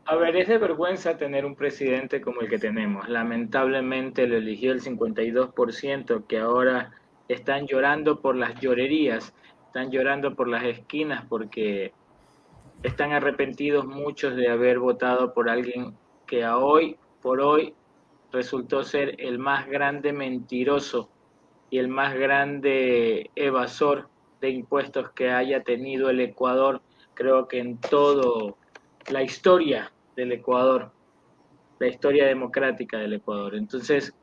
A ver, es de vergüenza tener un presidente como el que tenemos. Lamentablemente lo eligió el 52%, que ahora están llorando por las llorerías, están llorando por las esquinas porque están arrepentidos muchos de haber votado por alguien que a hoy por hoy resultó ser el más grande mentiroso y el más grande evasor de impuestos que haya tenido el Ecuador, creo que en toda la historia del Ecuador, la historia democrática del Ecuador. Entonces,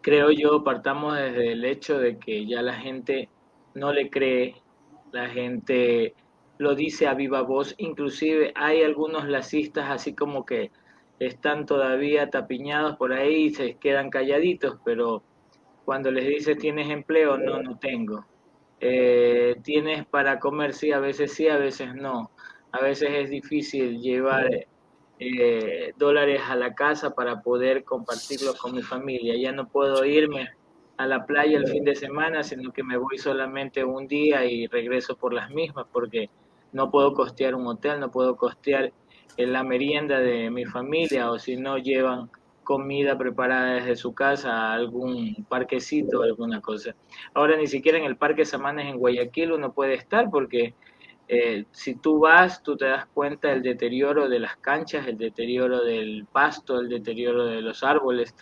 creo yo, partamos desde el hecho de que ya la gente no le cree, la gente lo dice a viva voz, inclusive hay algunos lacistas así como que están todavía tapiñados por ahí y se quedan calladitos, pero cuando les dices tienes empleo, no, no tengo. Tienes para comer, sí, a veces no. A veces es difícil llevar dólares a la casa para poder compartirlos con mi familia. Ya no puedo irme a la playa el fin de semana, sino que me voy solamente un día y regreso por las mismas porque no puedo costear un hotel, no puedo costear la merienda de mi familia o si no llevan comida preparada desde su casa a algún parquecito o alguna cosa. Ahora ni siquiera en el Parque Samanes en Guayaquil uno puede estar porque si tú vas, tú te das cuenta del deterioro de las canchas, el deterioro del pasto, el deterioro de los árboles,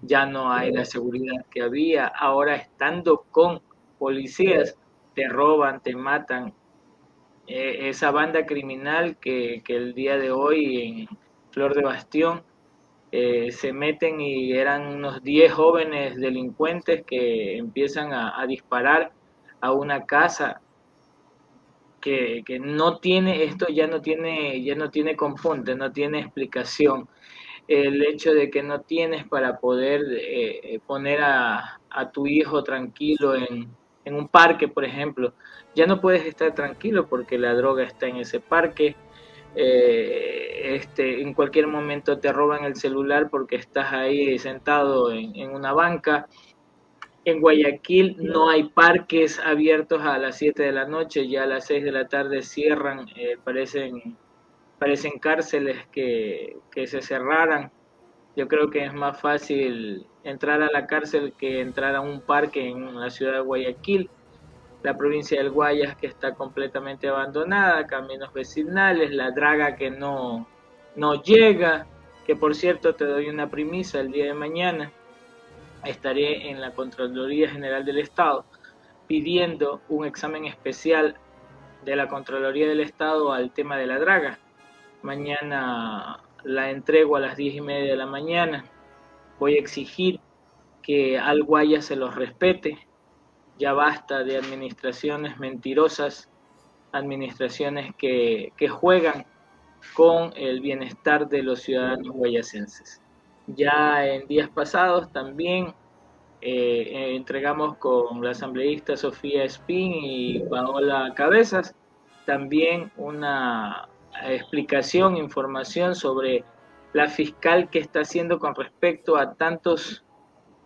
ya no hay la seguridad que había. Ahora estando con policías, te roban, te matan. Esa banda criminal que el día de hoy en Flor de Bastión se meten y eran unos 10 jóvenes delincuentes que empiezan a disparar a una casa que no tiene, esto ya no tiene componte, no tiene explicación. El hecho de que no tienes para poder poner a tu hijo tranquilo en un parque, por ejemplo, ya no puedes estar tranquilo porque la droga está en ese parque, en cualquier momento te roban el celular porque estás ahí sentado en una banca. En Guayaquil no hay parques abiertos a las 7 de la noche, ya a las 6 de la tarde cierran, parecen cárceles que se cerraran. Yo creo que es más fácil entrar a la cárcel que entrar a un parque en la ciudad de Guayaquil. La provincia del Guayas que está completamente abandonada, caminos vecinales, la draga que no llega, que por cierto te doy una premisa el día de mañana, estaré en la Contraloría General del Estado pidiendo un examen especial de la Contraloría del Estado al tema de la draga. Mañana la entrego a las 10:30 de la mañana. Voy a exigir que al Guaya se los respete. Ya basta de administraciones mentirosas, administraciones que juegan con el bienestar de los ciudadanos guayacenses. Ya en días pasados también entregamos con la asambleísta Sofía Espín y Paola Cabezas también una explicación, información sobre la fiscal que está haciendo con respecto a tantos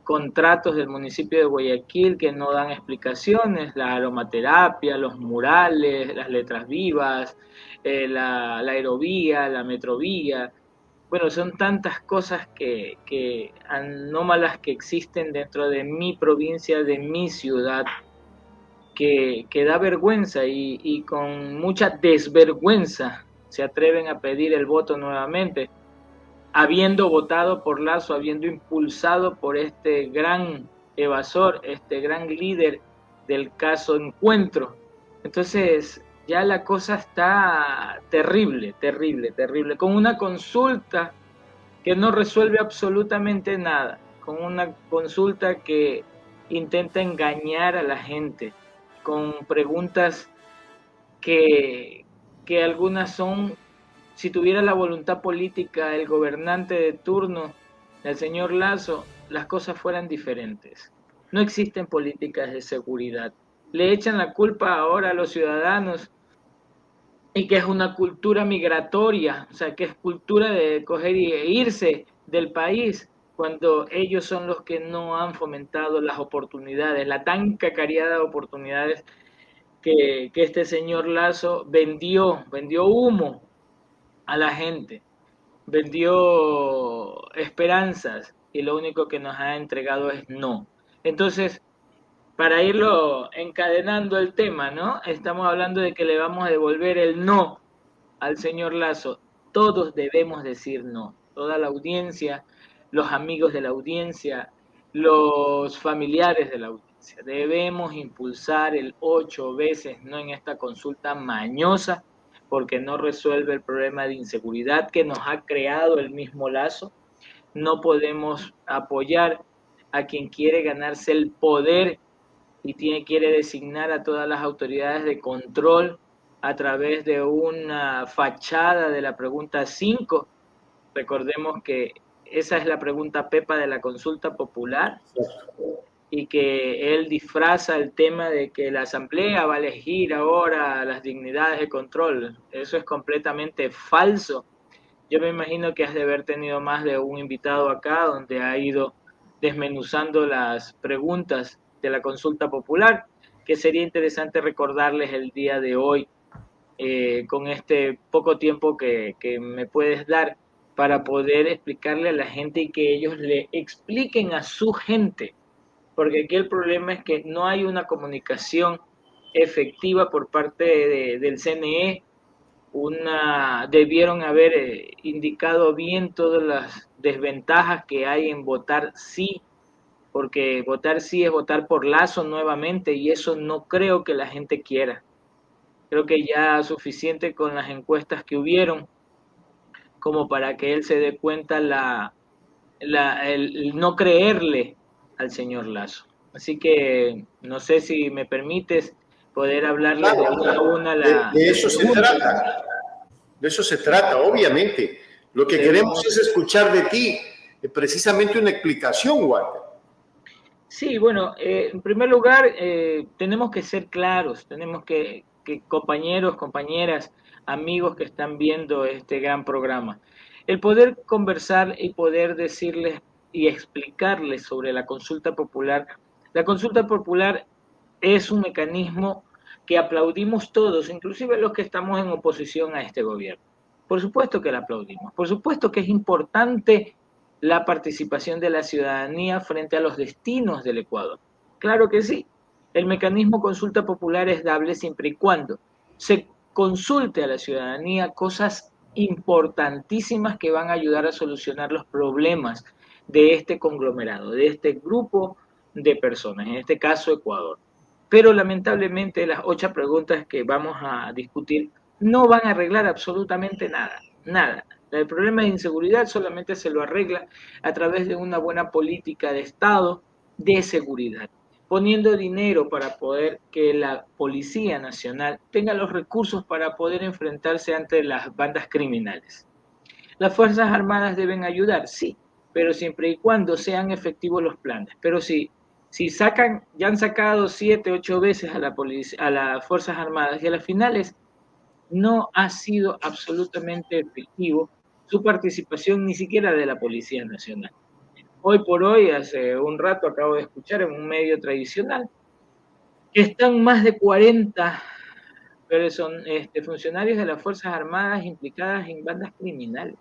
contratos del municipio de Guayaquil que no dan explicaciones, la aromaterapia, los murales, las letras vivas, la aerovía, la metrovía. Bueno, son tantas cosas que anómalas que existen dentro de mi provincia, de mi ciudad, que da vergüenza y con mucha desvergüenza se atreven a pedir el voto nuevamente, habiendo votado por Lazo, habiendo impulsado por este gran evasor, este gran líder del caso Encuentro. Entonces, ya la cosa está terrible, terrible, terrible, con una consulta que no resuelve absolutamente nada, con una consulta que intenta engañar a la gente, con preguntas que, que algunas son, si tuviera la voluntad política el gobernante de turno, el señor Lazo, las cosas fueran diferentes. No existen políticas de seguridad. Le echan la culpa ahora a los ciudadanos y que es una cultura migratoria, o sea, que es cultura de coger e irse del país cuando ellos son los que no han fomentado las oportunidades, la tan cacareada oportunidades que este señor Lazo vendió humo, a la gente, vendió esperanzas y lo único que nos ha entregado es no. Entonces, para irlo encadenando el tema, ¿no? Estamos hablando de que le vamos a devolver el no al señor Lazo. Todos debemos decir no. Toda la audiencia, los amigos de la audiencia, los familiares de la audiencia. Debemos impulsar el 8 veces no en esta consulta mañosa porque no resuelve el problema de inseguridad que nos ha creado el mismo Lazo. No podemos apoyar a quien quiere ganarse el poder y quiere designar a todas las autoridades de control a través de una fachada de la pregunta 5. Recordemos que esa es la pregunta Pepa de la consulta popular y que él disfraza el tema de que la asamblea va a elegir ahora las dignidades de control. Eso es completamente falso. Yo me imagino que has de haber tenido más de un invitado acá donde ha ido desmenuzando las preguntas de la consulta popular, que sería interesante recordarles el día de hoy, con este poco tiempo que me puedes dar para poder explicarle a la gente y que ellos le expliquen a su gente, porque aquí el problema es que no hay una comunicación efectiva por parte del CNE. Debieron haber indicado bien todas las desventajas que hay en votar sí, porque votar sí es votar por Lazo nuevamente y eso no creo que la gente quiera. Creo que ya suficiente con las encuestas que hubieron como para que él se dé cuenta el no creerle al señor Lazo. Así que no sé si me permites poder hablarles de una a una de las eso se preguntas. trata. De eso se trata, obviamente. Lo que queremos es escuchar de ti precisamente una explicación, Walter. Sí, bueno, en primer lugar, tenemos que ser claros, tenemos que compañeros, compañeras, amigos que están viendo este gran programa, el poder conversar y poder decirles y explicarles sobre la consulta popular. La consulta popular es un mecanismo que aplaudimos todos, inclusive los que estamos en oposición a este gobierno. Por supuesto que la aplaudimos, por supuesto que es importante la participación de la ciudadanía frente a los destinos del Ecuador. Claro que sí, el mecanismo consulta popular es dable siempre y cuando se consulte a la ciudadanía cosas importantísimas que van a ayudar a solucionar los problemas de este conglomerado, de este grupo de personas, en este caso Ecuador. Pero lamentablemente las 8 preguntas que vamos a discutir no van a arreglar absolutamente nada, nada. El problema de inseguridad solamente se lo arregla a través de una buena política de Estado de seguridad, poniendo dinero para poder que la Policía Nacional tenga los recursos para poder enfrentarse ante las bandas criminales. Las Fuerzas Armadas deben ayudar, sí, pero siempre y cuando sean efectivos los planes. Pero si sacan, ya han sacado 7, 8 veces a a las Fuerzas Armadas y a las finales no ha sido absolutamente efectivo su participación ni siquiera de la Policía Nacional. Hoy por hoy, hace un rato acabo de escuchar en un medio tradicional que están más de 40 funcionarios de las Fuerzas Armadas implicadas en bandas criminales.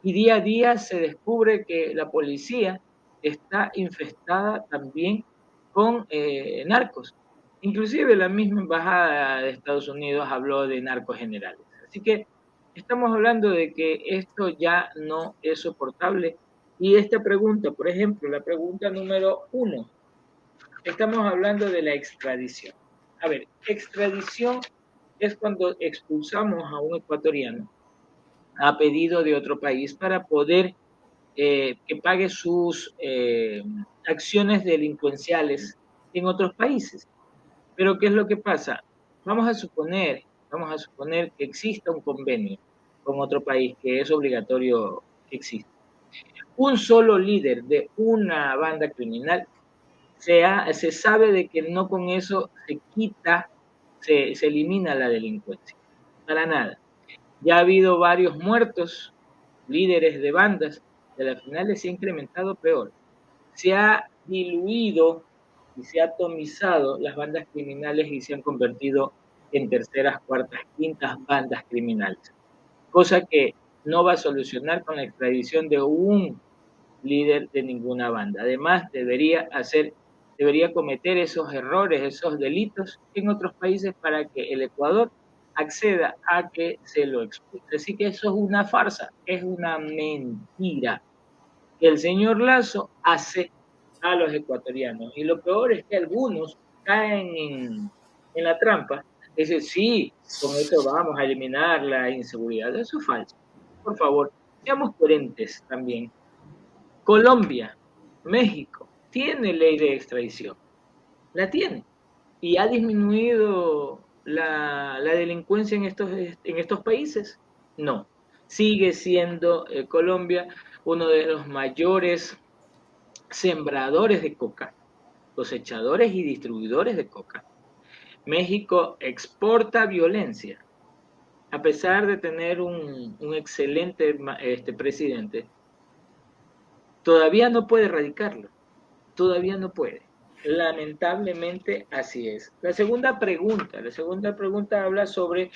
Y día a día se descubre que la policía está infestada también con narcos. Inclusive la misma embajada de Estados Unidos habló de narcos generales. Así que estamos hablando de que esto ya no es soportable. Y esta pregunta, por ejemplo, la pregunta número 1, estamos hablando de la extradición. A ver, extradición es cuando expulsamos a un ecuatoriano a pedido de otro país para poder que pague sus acciones delincuenciales en otros países. Pero ¿qué es lo que pasa? Vamos a suponer que exista un convenio con otro país que es obligatorio que exista. Un solo líder de una banda criminal se sabe de que no con eso se quita, se elimina la delincuencia. Para nada. Ya ha habido varios muertos, líderes de bandas, de las finales se ha incrementado peor. Se ha diluido y se ha atomizado las bandas criminales y se han convertido en terceras, cuartas, quintas bandas criminales. cosa que no va a solucionar con la extradición de un líder de ninguna banda. Además, debería cometer esos errores, esos delitos en otros países para que el Ecuador acceda a que se lo expulse. Así que eso es una farsa, es una mentira que el señor Lazo hace a los ecuatorianos. Y lo peor es que algunos caen en la trampa. Dicen, sí, con eso vamos a eliminar la inseguridad. Eso es falso. Por favor, seamos coherentes también. Colombia, México, tiene ley de extradición. La tiene. ¿Y ha disminuido la delincuencia en estos países? No. Sigue siendo Colombia uno de los mayores sembradores de coca, cosechadores y distribuidores de coca. México exporta violencia. A pesar de tener un excelente presidente, todavía no puede erradicarlo. Todavía no puede. Lamentablemente así es. La segunda pregunta habla sobre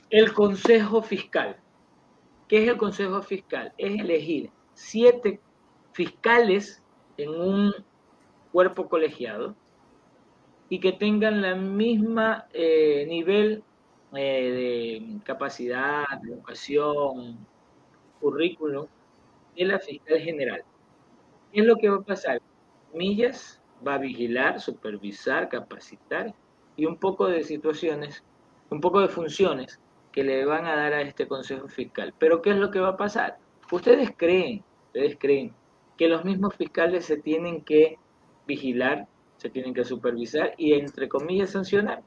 el Consejo Fiscal. ¿Qué es el Consejo Fiscal? Es elegir 7 fiscales en un cuerpo colegiado y que tengan la misma nivel de capacidad, de educación, currículum de la fiscal general. ¿Qué es lo que va a pasar? Millas va a vigilar, supervisar, capacitar y un poco de situaciones, un poco de funciones que le van a dar a este Consejo Fiscal. Pero ¿qué es lo que va a pasar? Ustedes creen que los mismos fiscales se tienen que vigilar, se tienen que supervisar y entre comillas sancionar.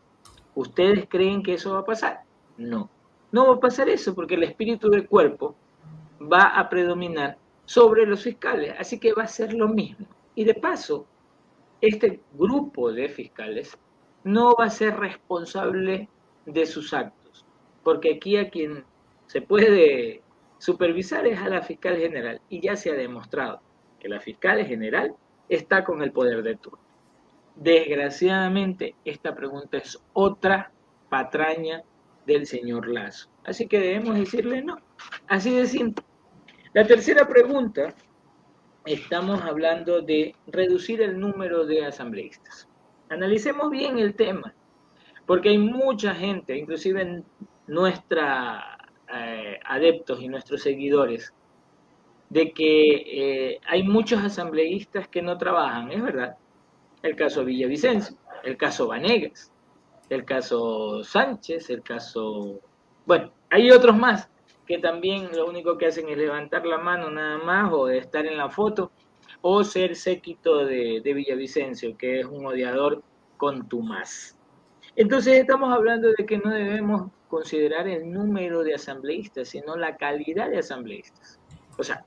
¿Ustedes creen que eso va a pasar? No. No va a pasar eso porque el espíritu del cuerpo va a predominar sobre los fiscales, así que va a ser lo mismo. Y de paso, este grupo de fiscales no va a ser responsable de sus actos, porque aquí a quien se puede supervisar es a la fiscal general, y ya se ha demostrado que la fiscal general está con el poder de turno. Desgraciadamente, esta pregunta es otra patraña del señor Lazo, así que debemos decirle no, así de simple. La tercera pregunta, estamos hablando de reducir el número de asambleístas. Analicemos bien el tema, porque hay mucha gente, inclusive nuestros adeptos y nuestros seguidores, de que hay muchos asambleístas que no trabajan, es verdad. El caso Villavicencio, el caso Vanegas, el caso Sánchez, el caso... Bueno, hay otros más que también lo único que hacen es levantar la mano nada más o de estar en la foto o ser séquito de Villavicencio, que es un odiador contumaz. Entonces estamos hablando de que no debemos considerar el número de asambleístas, sino la calidad de asambleístas. O sea,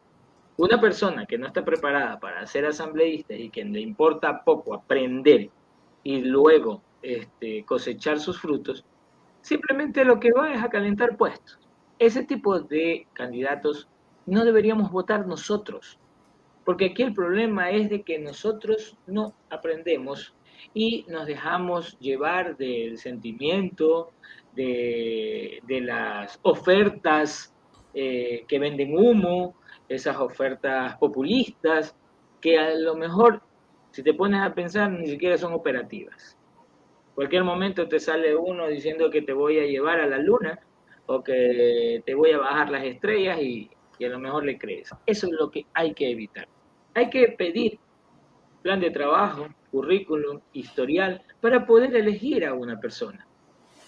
una persona que no está preparada para ser asambleísta y que le importa poco aprender y luego cosechar sus frutos, simplemente lo que va es a calentar puestos. Ese tipo de candidatos no deberíamos votar nosotros, porque aquí el problema es de que nosotros no aprendemos y nos dejamos llevar del sentimiento, de las ofertas que venden humo, esas ofertas populistas, que a lo mejor, si te pones a pensar, ni siquiera son operativas. Cualquier momento te sale uno diciendo que te voy a llevar a la luna o que te voy a bajar las estrellas y a lo mejor le crees. Eso es lo que hay que evitar. Hay que pedir plan de trabajo, currículum, historial, para poder elegir a una persona.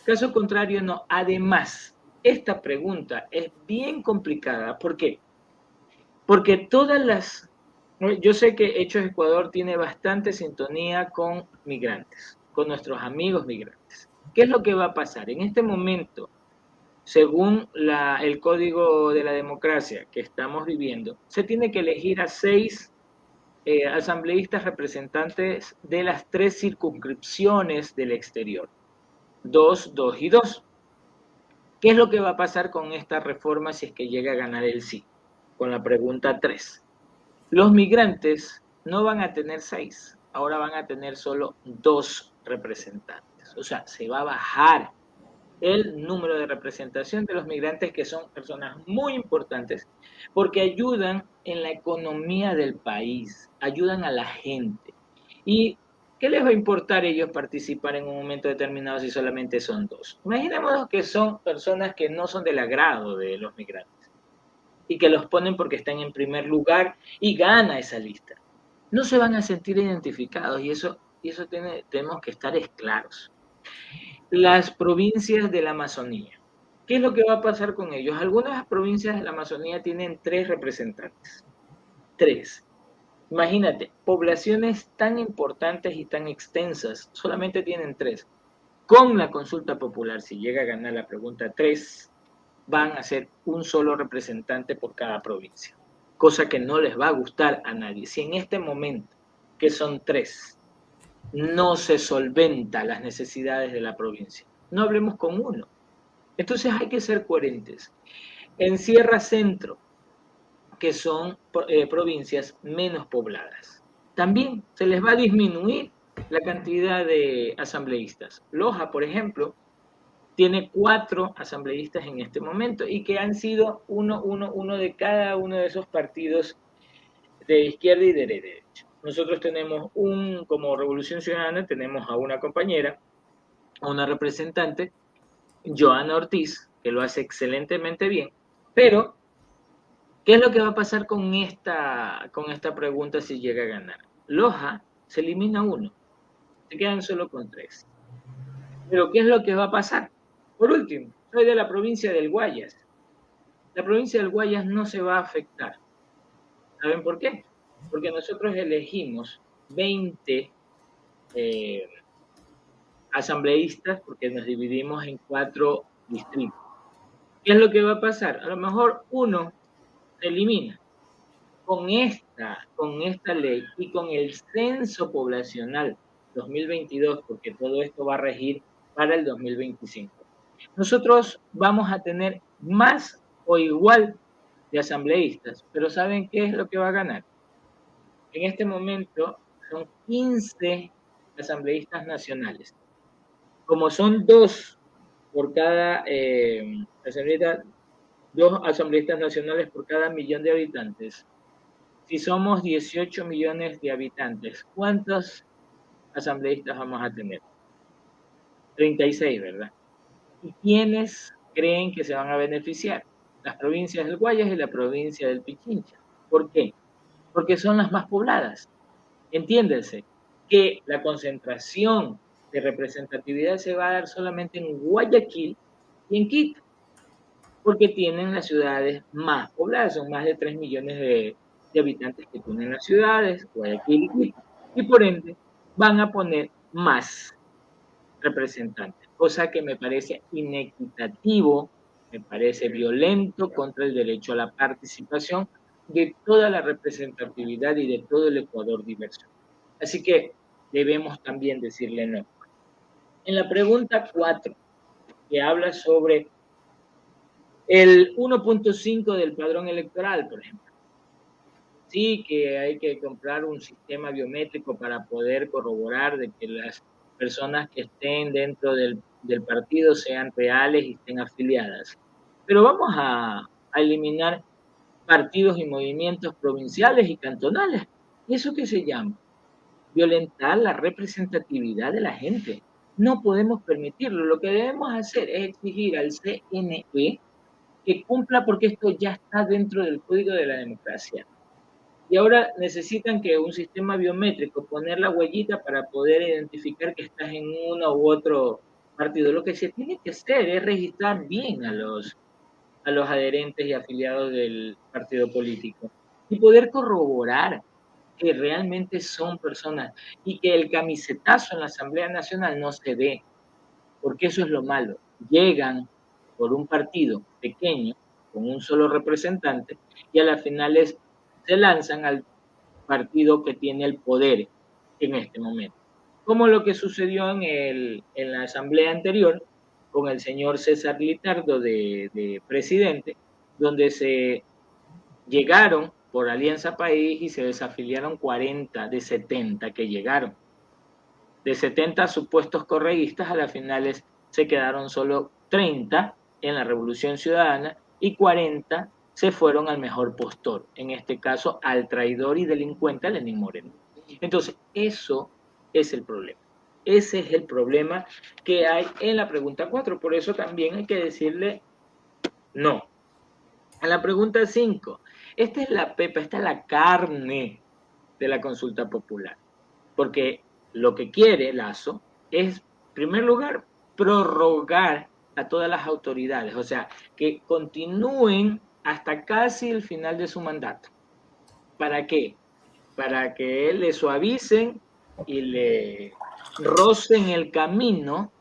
Caso contrario, no. Además, esta pregunta es bien complicada. ¿Por qué? Porque todas las... Yo sé que Hechos Ecuador tiene bastante sintonía con migrantes, con nuestros amigos migrantes. ¿Qué es lo que va a pasar? En este momento, según el Código de la Democracia que estamos viviendo, se tiene que elegir a 6 asambleístas representantes de las 3 circunscripciones del exterior. 2, 2 y 2. ¿Qué es lo que va a pasar con esta reforma si es que llega a ganar el sí? Con la pregunta 3. Los migrantes no van a tener 6, ahora van a tener solo 2 representantes. O sea, se va a bajar el número de representación de los migrantes, que son personas muy importantes, porque ayudan en la economía del país, ayudan a la gente. ¿Y qué les va a importar a ellos participar en un momento determinado si solamente son dos? Imaginemos que son personas que no son del agrado de los migrantes y que los ponen porque están en primer lugar y gana esa lista. No se van a sentir identificados y eso tenemos que estar claros. Las provincias de la Amazonía. ¿Qué es lo que va a pasar con ellos? Algunas provincias de la Amazonía tienen 3 representantes. 3. Imagínate, poblaciones tan importantes y tan extensas, solamente tienen 3. Con la consulta popular, si llega a ganar la pregunta 3, van a ser un solo representante por cada provincia. Cosa que no les va a gustar a nadie. Si en este momento, que son 3, no se solventa las necesidades de la provincia, no hablemos con uno. Entonces hay que ser coherentes. En Sierra Centro, que son provincias menos pobladas, también se les va a disminuir la cantidad de asambleístas. Loja, por ejemplo, tiene 4 asambleístas en este momento y que han sido uno de cada uno de esos partidos de izquierda y de derecha. Nosotros tenemos como Revolución Ciudadana, tenemos a una compañera, a una representante, Joana Ortiz, que lo hace excelentemente bien, pero ¿qué es lo que va a pasar con esta pregunta si llega a ganar? Loja se elimina uno, se quedan solo con 3. Pero ¿qué es lo que va a pasar? Por último, soy de la provincia del Guayas. La provincia del Guayas no se va a afectar. ¿Saben por qué? Porque nosotros elegimos 20 asambleístas porque nos dividimos en 4 distritos. ¿Qué es lo que va a pasar? A lo mejor uno se elimina. Con esta ley y con el censo poblacional 2022, porque todo esto va a regir para el 2025. Nosotros vamos a tener más o igual de asambleístas, pero ¿saben qué es lo que va a ganar? En este momento son 15 asambleístas nacionales. Como son por cada dos asambleístas nacionales por cada millón de habitantes, si somos 18 millones de habitantes, ¿cuántos asambleístas vamos a tener? 36, ¿verdad? ¿Y quiénes creen que se van a beneficiar? Las provincias del Guayas y la provincia del Pichincha. ¿Por qué? Porque son las más pobladas. Entiéndase que la concentración de representatividad se va a dar solamente en Guayaquil y en Quito, porque tienen las ciudades más pobladas, son más de 3 millones de habitantes que tienen las ciudades, Guayaquil y Quito, y por ende van a poner más representantes, cosa que me parece inequitativo, me parece violento contra el derecho a la participación de toda la representatividad y de todo el Ecuador diverso. Así que debemos también decirle no. En la pregunta 4, que habla sobre el 1.5 del padrón electoral, por ejemplo. Sí, que hay que comprar un sistema biométrico para poder corroborar de que las personas que estén dentro del partido sean reales y estén afiliadas. Pero vamos a eliminar partidos y movimientos provinciales y cantonales. ¿Y eso qué se llama? Violentar la representatividad de la gente. No podemos permitirlo. Lo que debemos hacer es exigir al CNE que cumpla, porque esto ya está dentro del Código de la Democracia. Y ahora necesitan que un sistema biométrico, poner la huellita para poder identificar que estás en uno u otro partido. Lo que se tiene que hacer es registrar bien a los adherentes y afiliados del partido político y poder corroborar que realmente son personas y que el camisetazo en la Asamblea Nacional no se ve, porque eso es lo malo. Llegan por un partido pequeño, con un solo representante, y a las finales se lanzan al partido que tiene el poder en este momento. Como lo que sucedió en la asamblea anterior con el señor César Litardo de presidente, donde se llegaron por Alianza País y se desafiliaron 40 de 70 que llegaron. De 70 supuestos correístas, a las finales se quedaron solo 30 en la Revolución Ciudadana y 40 se fueron al mejor postor, en este caso al traidor y delincuente Lenín Moreno. Entonces, eso es el problema. Ese es el problema que hay en la pregunta 4. Por eso también hay que decirle no. A la pregunta 5. Esta es la pepa, esta es la carne de la consulta popular. Porque lo que quiere Lasso es, en primer lugar, prorrogar a todas las autoridades. O sea, que continúen hasta casi el final de su mandato. ¿Para qué? Para que le suavicen y le rocen el camino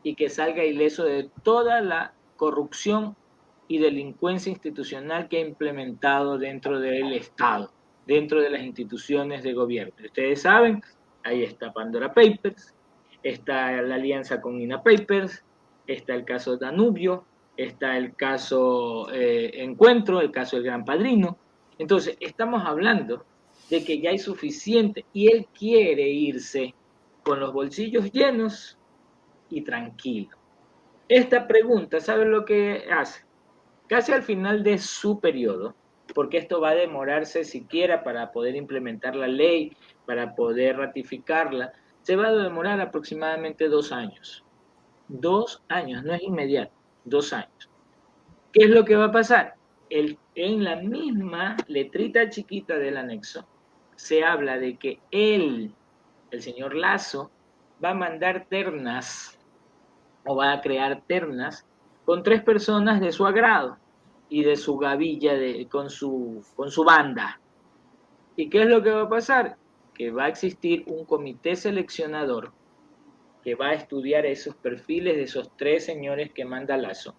y que salga ileso de toda la corrupción y delincuencia institucional que ha implementado dentro del Estado, dentro de las instituciones de gobierno. Ustedes saben, ahí está Pandora Papers, está la alianza con Nina Papers, está el caso Danubio, está el caso Encuentro, el caso del Gran Padrino. Entonces, estamos hablando de que ya hay suficiente y él quiere irse con los bolsillos llenos y tranquilo. Esta pregunta, ¿saben lo que hace? Casi al final de su periodo, porque esto va a demorarse siquiera para poder implementar la ley, para poder ratificarla, se va a demorar aproximadamente 2 años. 2 años, no es inmediato, 2 años. ¿Qué es lo que va a pasar? En la misma letrita chiquita del anexo, se habla de que él, el señor Lasso, va a mandar ternas o va a crear ternas con 3 personas de su agrado y de su gavilla con su banda. ¿Y qué es lo que va a pasar? Que va a existir un comité seleccionador que va a estudiar esos perfiles de esos 3 señores que manda Lasso.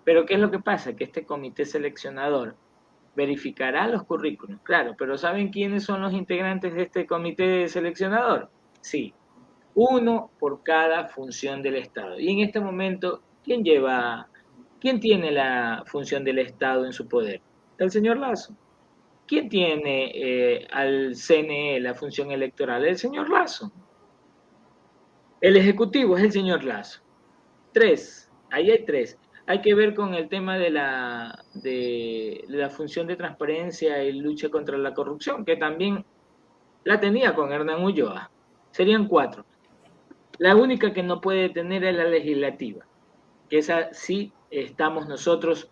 Pero ¿qué es lo que pasa? Que este comité seleccionador verificará los currículos, claro, pero ¿saben quiénes son los integrantes de este comité seleccionador? Sí, uno por cada función del Estado. Y en este momento, ¿quién tiene la función del Estado en su poder? El señor Lasso. ¿Quién tiene al CNE la función electoral? El señor Lasso. El Ejecutivo es el señor Lasso. 3, ahí hay 3. Hay que ver con el tema de la función de transparencia y lucha contra la corrupción, que también la tenía con Hernán Ulloa. Serían 4. La única que no puede tener es la legislativa, que esa sí estamos nosotros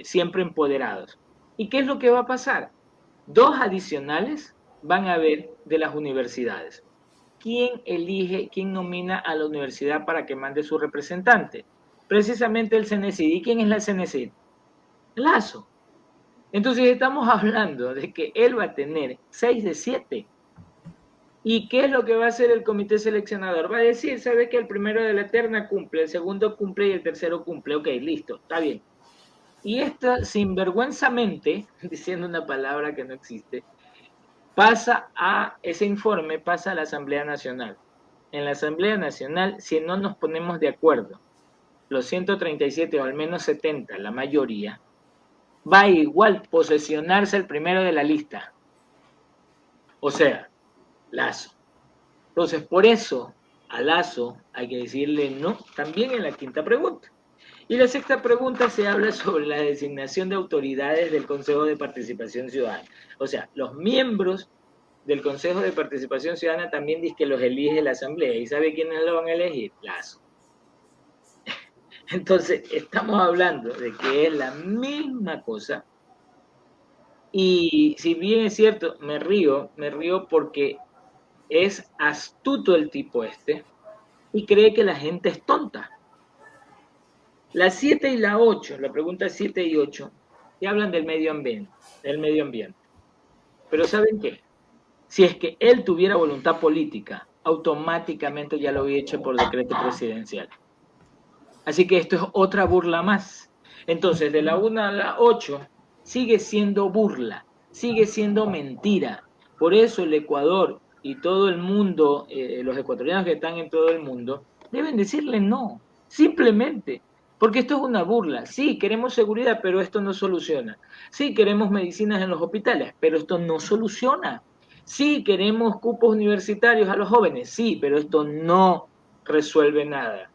siempre empoderados. ¿Y qué es lo que va a pasar? 2 adicionales van a haber de las universidades. ¿Quién elige, quién nomina a la universidad para que mande su representante? Precisamente el CNCID. ¿Y quién es la CNCID? Lasso. Entonces estamos hablando de que él va a tener 6 de 7. ¿Y qué es lo que va a hacer el comité seleccionador? Va a decir, ¿sabe que el primero de la terna cumple, el segundo cumple y el tercero cumple? Ok, listo, está bien. Y esta, sinvergüenzamente, diciendo una palabra que no existe, ese informe pasa a la Asamblea Nacional. En la Asamblea Nacional, si no nos ponemos de acuerdo, los 137 o al menos 70, la mayoría, va a igual posesionarse el primero de la lista. O sea, Lasso. Entonces, por eso a Lasso hay que decirle no también en la quinta pregunta. Y la sexta pregunta se habla sobre la designación de autoridades del Consejo de Participación Ciudadana. O sea, los miembros del Consejo de Participación Ciudadana también dice que los elige la Asamblea. ¿Y sabe quiénes lo van a elegir? Lasso. Entonces, estamos hablando de que es la misma cosa. Y si bien es cierto, me río porque es astuto el tipo este y cree que la gente es tonta. La 7 y la 8, la pregunta 7 y 8, te hablan del medio ambiente. Pero ¿saben qué? Si es que él tuviera voluntad política, automáticamente ya lo había hecho por decreto presidencial. Así que esto es otra burla más. Entonces, de la 1 a la 8, sigue siendo burla, sigue siendo mentira. Por eso el Ecuador y todo el mundo, los ecuatorianos que están en todo el mundo, deben decirle no, simplemente. Porque esto es una burla. Sí, queremos seguridad, pero esto no soluciona. Sí, queremos medicinas en los hospitales, pero esto no soluciona. Sí, queremos cupos universitarios a los jóvenes, sí, pero esto no resuelve nada.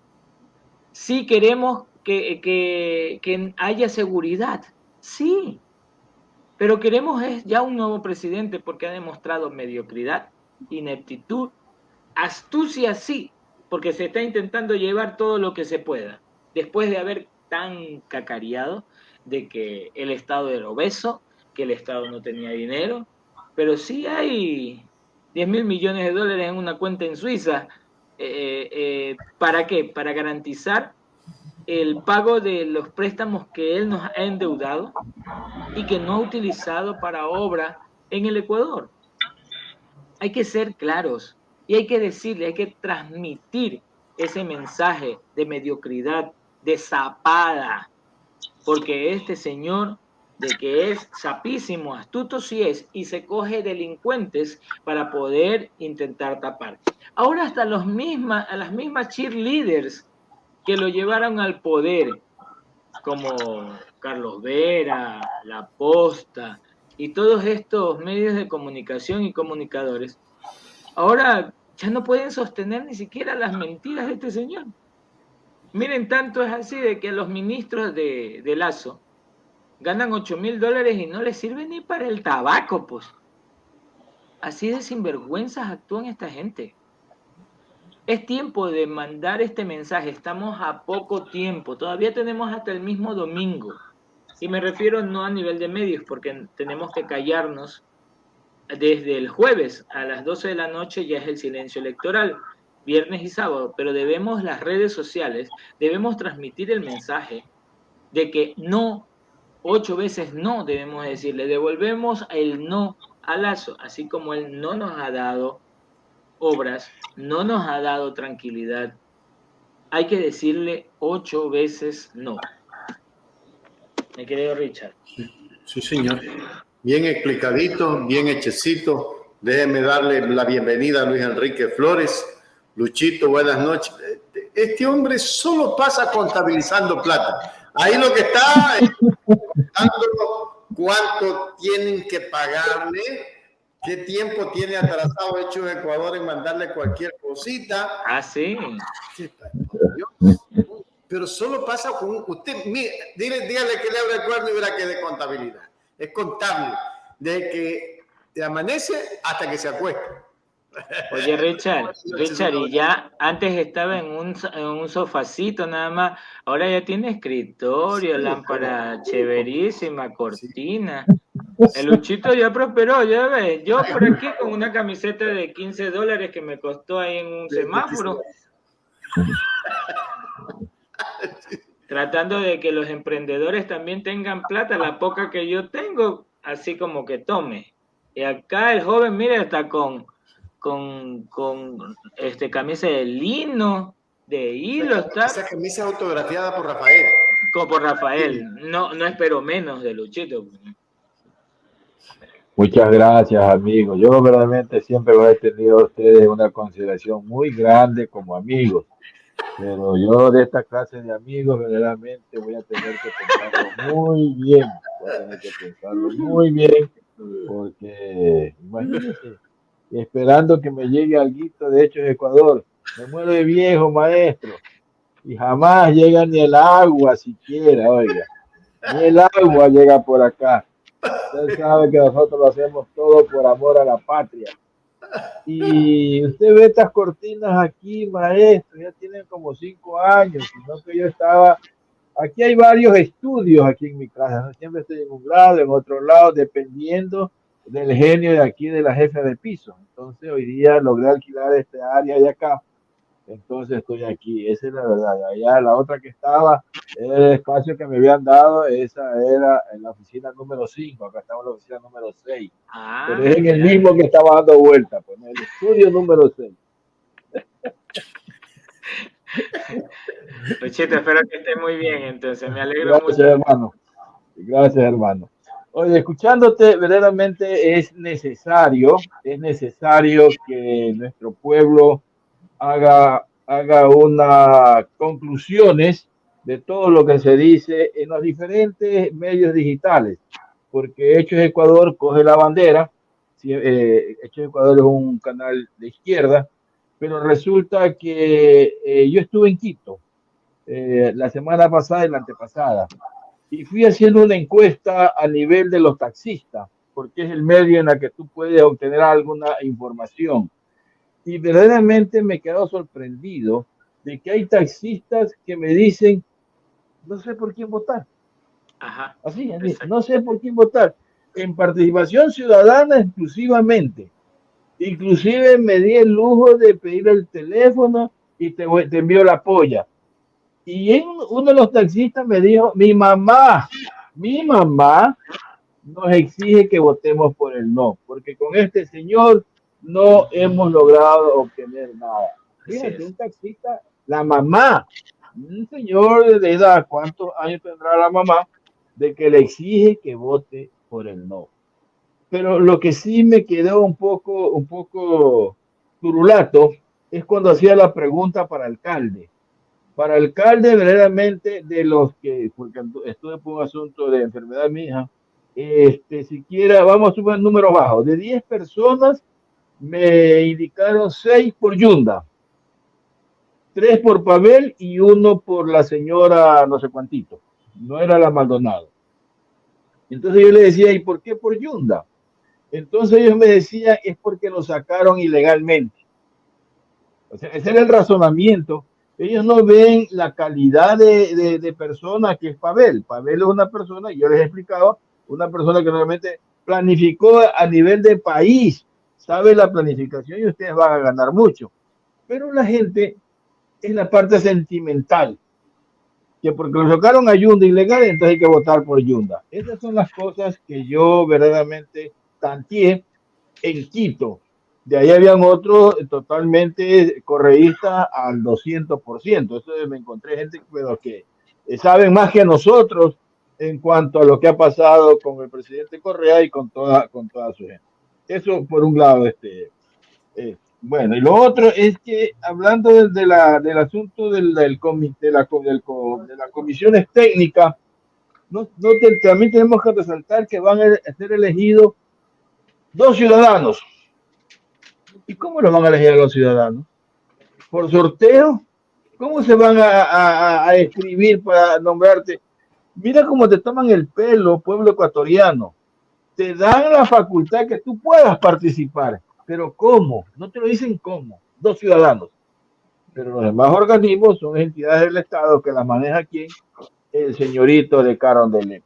Sí queremos que haya seguridad, sí, pero queremos es ya un nuevo presidente porque ha demostrado mediocridad, ineptitud, astucia sí, porque se está intentando llevar todo lo que se pueda, después de haber tan cacareado de que el Estado era obeso, que el Estado no tenía dinero, pero sí hay 10.000 millones de dólares en una cuenta en Suiza. ¿Para qué? Para garantizar el pago de los préstamos que él nos ha endeudado y que no ha utilizado para obra en el Ecuador. Hay que ser claros y hay que decirle, hay que transmitir ese mensaje de mediocridad, de zapada, porque este señor de que es sapísimo, astuto sí es, y se coge delincuentes para poder intentar tapar. Ahora hasta las mismas cheerleaders que lo llevaron al poder, como Carlos Vera, La Posta y todos estos medios de comunicación y comunicadores, ahora ya no pueden sostener ni siquiera las mentiras de este señor. Miren, tanto es así de que los ministros de Lazo ganan 8.000 dólares y no les sirve ni para el tabaco, pues. Así de sinvergüenzas actúan esta gente. Es tiempo de mandar este mensaje, estamos a poco tiempo, todavía tenemos hasta el mismo domingo. Y me refiero no a nivel de medios, porque tenemos que callarnos. Desde el jueves a las 12 de la noche ya es el silencio electoral, viernes y sábado, pero debemos las redes sociales, debemos transmitir el mensaje de que no, 8 veces no debemos decirle, devolvemos el no a Lazo, así como él no nos ha dado obras, no nos ha dado tranquilidad, hay que decirle 8 veces no. Mi querido Richard. Sí, señor. Bien explicadito, bien hechecito. Déjeme darle la bienvenida a Luis Enrique Flores. Luchito, buenas noches. Este hombre solo pasa contabilizando plata. Ahí lo que está es cuánto tienen que pagarle, qué tiempo tiene atrasado hecho Ecuador en mandarle cualquier cosita. Ah, sí. Pero solo pasa con usted. Mire, dígale que le abre el cuerno y verá que es de contabilidad. Es contable. Desde que te amanece hasta que se acuesta. Oye, Richard, y ya antes estaba en un sofacito nada más, ahora ya tiene escritorio, sí, lámpara chéverísima, cortina. El Luchito ya prosperó, ya ves. Yo por aquí con una camiseta de 15 dólares que me costó ahí en un semáforo. Tratando de que los emprendedores también tengan plata, la poca que yo tengo, así como que tome. Y acá el joven, mire, está con camisa de lino, de hilo, está. Esa camisa autografiada por Rafael. Por Rafael, no espero menos de Luchito. Muchas gracias, amigos. Yo verdaderamente siempre he tenido a ustedes una consideración muy grande como amigos, pero yo de esta clase de amigos verdaderamente voy a tener que pensarlo muy bien, porque imagínense, esperando que me llegue alguito de Hechos Ecuador, me muero de viejo, maestro, y jamás llega ni el agua siquiera, oiga, ni el agua llega por acá. Usted sabe que nosotros lo hacemos todo por amor a la patria. Y usted ve estas cortinas aquí, maestro, ya tienen como 5 años, sino que yo estaba, aquí hay varios estudios aquí en mi casa, ¿no? Siempre estoy en un lado, en otro lado, dependiendo del genio de aquí de la jefa de piso. Entonces hoy día logré alquilar este área de acá. Entonces estoy aquí, esa es la verdad. Allá la otra que estaba, era el espacio que me habían dado, esa era en la oficina número 5, acá estamos en la oficina número 6. Pero es en el mismo que estaba dando vuelta, pues en el estudio número 6. Luchito, espero que esté muy bien, entonces me alegro mucho. Hermano. Gracias, hermano. Oye, escuchándote, verdaderamente es necesario que nuestro pueblo haga unas conclusiones de todo lo que se dice en los diferentes medios digitales, porque Hechos Ecuador coge la bandera, Hechos Ecuador es un canal de izquierda, pero resulta que yo estuve en Quito la semana pasada y la antepasada. Y fui haciendo una encuesta a nivel de los taxistas, porque es el medio en el que tú puedes obtener alguna información. Y verdaderamente me he quedado sorprendido de que hay taxistas que me dicen, no sé por quién votar. Ajá, Así, exacto. no sé por quién votar. En participación ciudadana exclusivamente. Inclusive me di el lujo de pedir el teléfono y te envío la polla. Y uno de los taxistas me dijo, mi mamá nos exige que votemos por el no, porque con este señor no hemos logrado obtener nada. Así Fíjate, es. un taxista, la mamá, un señor de edad, ¿cuántos años tendrá la mamá? De que le exige que vote por el no. Pero lo que sí me quedó un poco turulato es cuando hacía la pregunta para alcalde. Para alcalde, verdaderamente, de los que, porque estuve por un asunto de enfermedad de mi hija, siquiera, vamos a sumar números bajos, de 10 personas me indicaron 6 por Yunda, 3 por Pavel y uno por la señora no sé cuantito, no era la Maldonado. Entonces yo le decía, ¿y por qué por Yunda? Entonces ellos me decían, es porque lo sacaron ilegalmente. O sea, ese era el razonamiento. Ellos no ven la calidad de persona que es Pavel. Pavel es una persona, yo les he explicado, una persona que realmente planificó a nivel de país, sabe la planificación y ustedes van a ganar mucho. Pero la gente es la parte sentimental, que porque lo sacaron a Yunda ilegal, entonces hay que votar por Yunda. Esas son las cosas que yo verdaderamente tanteé en Quito. De ahí habían otros totalmente correístas al 200%. Eso me encontré gente pero que saben más que nosotros en cuanto a lo que ha pasado con el presidente Correa y con toda su gente. Eso por un lado. Bueno, y lo otro es que hablando del asunto de las comisiones técnicas, también tenemos que resaltar que van a ser elegidos 2 ciudadanos. ¿Y cómo los van a elegir a los ciudadanos? ¿Por sorteo? ¿Cómo se van a escribir para nombrarte? Mira cómo te toman el pelo, pueblo ecuatoriano. Te dan la facultad que tú puedas participar. Pero ¿cómo? No te lo dicen cómo. 2 ciudadanos. Pero los demás organismos son entidades del Estado que las maneja quién? El señorito de Carondelet.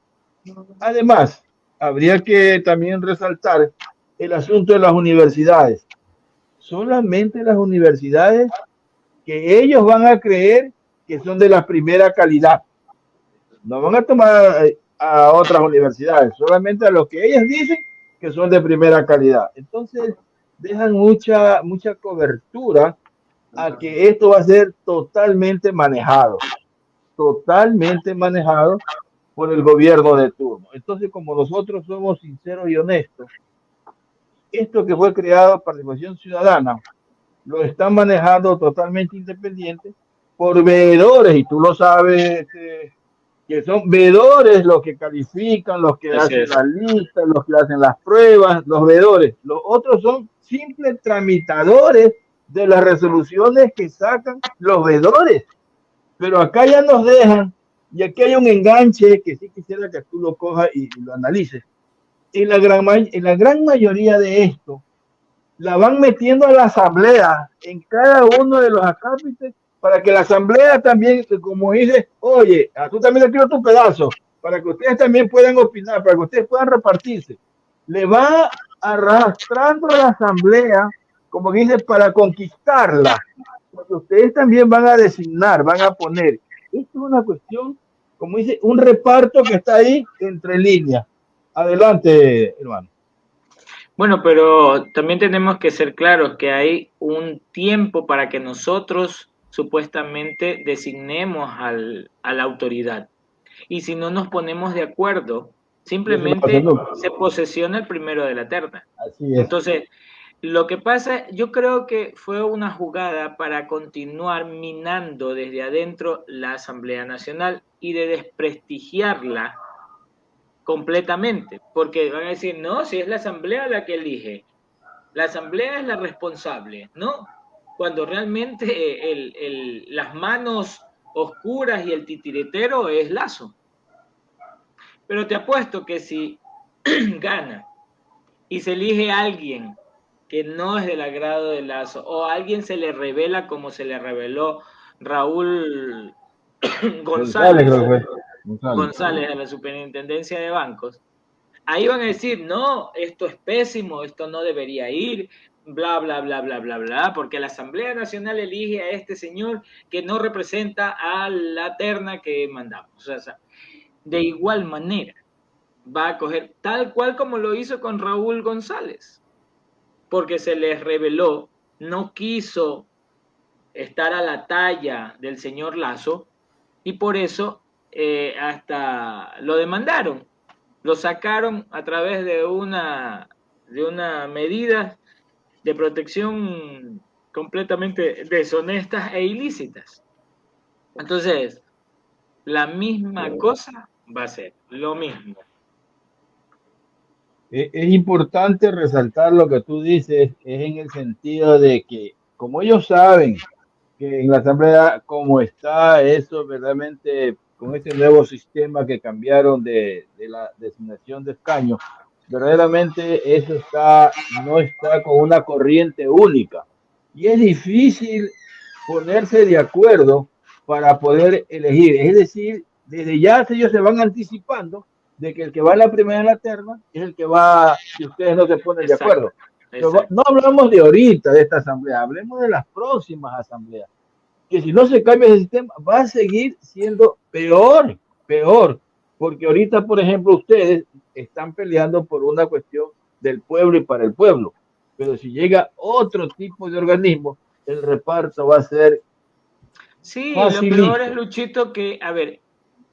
Además, habría que también resaltar el asunto de las universidades. Solamente las universidades que ellos van a creer que son de la primera calidad. No van a tomar a otras universidades, solamente a los que ellos dicen que son de primera calidad. Entonces, dejan mucha cobertura a que esto va a ser totalmente manejado por el gobierno de turno. Entonces, como nosotros somos sinceros y honestos, esto que fue creado, Participación Ciudadana, lo están manejando totalmente independiente por veedores, y tú lo sabes, que son veedores los que califican, los que Así hacen es. las listas, los que hacen las pruebas, los veedores. Los otros son simples tramitadores de las resoluciones que sacan los veedores. Pero acá ya nos dejan, y aquí hay un enganche que sí quisiera que tú lo cojas y lo analices. En la gran mayoría de esto, la van metiendo a la asamblea en cada uno de los acápites para que la asamblea también, como dice, oye, a tú también le quiero tu pedazo, para que ustedes también puedan opinar, para que ustedes puedan repartirse. Le va arrastrando a la asamblea, como dice, para conquistarla, porque ustedes también van a designar, van a poner. Esto es una cuestión, como dice, un reparto que está ahí entre líneas. Adelante, hermano. Bueno, pero también tenemos que ser claros que hay un tiempo para que nosotros supuestamente designemos a la autoridad. Y si no nos ponemos de acuerdo, Y eso no va a ser simplemente nunca. se posesiona el primero de la terna. Así es. Entonces, lo que pasa, yo creo que fue una jugada para continuar minando desde adentro la Asamblea Nacional y de desprestigiarla completamente, porque van a decir, no, si es la Asamblea la que elige, la Asamblea es la responsable, ¿no? Cuando realmente las manos oscuras y el titiritero es Lasso. Pero te apuesto que si gana y se elige a alguien que no es del agrado de Lasso, o a alguien se le revela como se le reveló Raúl González a la Superintendencia de Bancos, ahí van a decir, no, esto es pésimo, esto no debería ir, bla, bla, bla, bla, bla, bla, porque la Asamblea Nacional elige a este señor que no representa a la terna que mandamos. O sea, de igual manera, va a coger tal cual como lo hizo con Raúl González, porque se les reveló, no quiso estar a la talla del señor Lasso y por eso hasta lo demandaron, lo sacaron a través de una medida de protección completamente deshonestas e ilícitas. Entonces, la misma cosa va a ser lo mismo. Es importante resaltar lo que tú dices, es en el sentido de que, como ellos saben que en la Asamblea, como está eso, verdaderamente, con este nuevo sistema que cambiaron de la designación de escaños, verdaderamente eso no está con una corriente única. Y es difícil ponerse de acuerdo para poder elegir. Es decir, desde ya ellos se van anticipando de que el que va a la primera en la terna es el que va, si ustedes no se ponen de acuerdo. Exacto. No hablamos de ahorita de esta asamblea, hablemos de las próximas asambleas, que si no se cambia el sistema va a seguir siendo peor, porque ahorita, por ejemplo, ustedes están peleando por una cuestión del pueblo y para el pueblo, pero si llega otro tipo de organismo, el reparto va a ser facilito. Lo peor es, Luchito, que, a ver,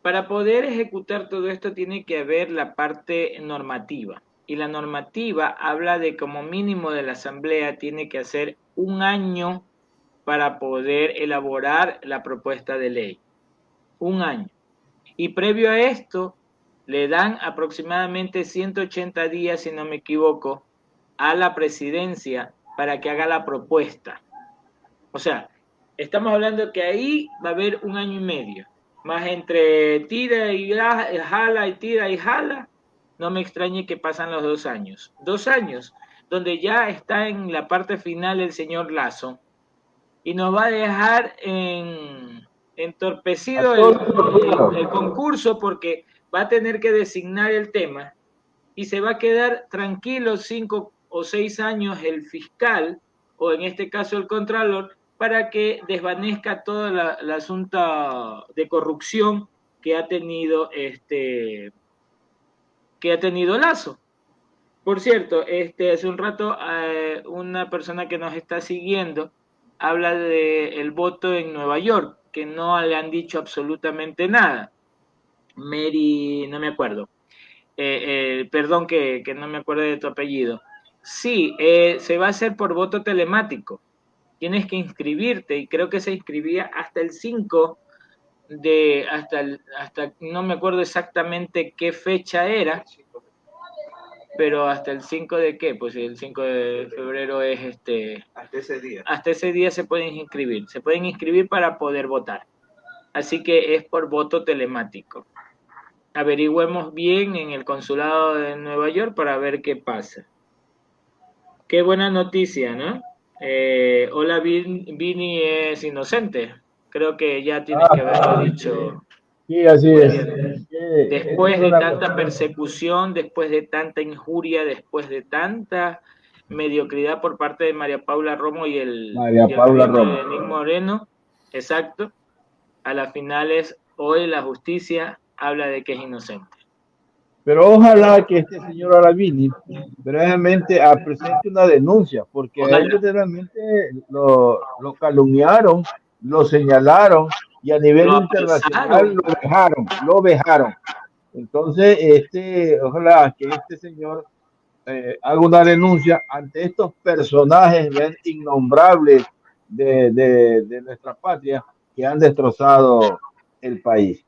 para poder ejecutar todo esto tiene que haber la parte normativa. Y la normativa habla de como mínimo de la asamblea tiene que hacer 1 año para poder elaborar la propuesta de ley. 1 año. Y previo a esto, le dan aproximadamente 180 días, si no me equivoco, a la presidencia para que haga la propuesta. O sea, estamos hablando que ahí va a haber 1 año y medio. Más entre tira y jala y tira y jala, no me extrañe que pasan los 2 años. 2 años, donde ya está en la parte final el señor Lasso y nos va a dejar entorpecido el concurso porque va a tener que designar el tema y se va a quedar tranquilo 5 o 6 años el fiscal, o en este caso el contralor, para que desvanezca todo el asunto de corrupción que ha tenido Lasso. Por cierto, hace un rato una persona que nos está siguiendo habla del voto en Nueva York, que no le han dicho absolutamente nada. Mary, no me acuerdo. Perdón que no me acuerdo de tu apellido. Sí, se va a hacer por voto telemático. Tienes que inscribirte y creo que se inscribía hasta el 5 hasta no me acuerdo exactamente qué fecha era, pero hasta el 5 de qué, pues el 5 de febrero es hasta ese día. Hasta ese día se pueden inscribir para poder votar. Así que es por voto telemático. Averigüemos bien en el consulado de Nueva York para ver qué pasa. Qué buena noticia, ¿no? Hola, Vini es inocente. Creo que ya tienes que haberlo dicho. Sí, así es. Después de tanta persecución, después de tanta injuria, después de tanta mediocridad por parte de María Paula Romo y el gobierno de Nick Moreno, exacto, a las finales hoy la justicia habla de que es inocente. Pero ojalá que este señor Aravini realmente presente una denuncia, porque a él realmente lo calumniaron, lo señalaron y a nivel internacional lo vejaron. Entonces, ojalá que este señor haga una denuncia ante estos personajes innombrables de nuestra patria que han destrozado el país.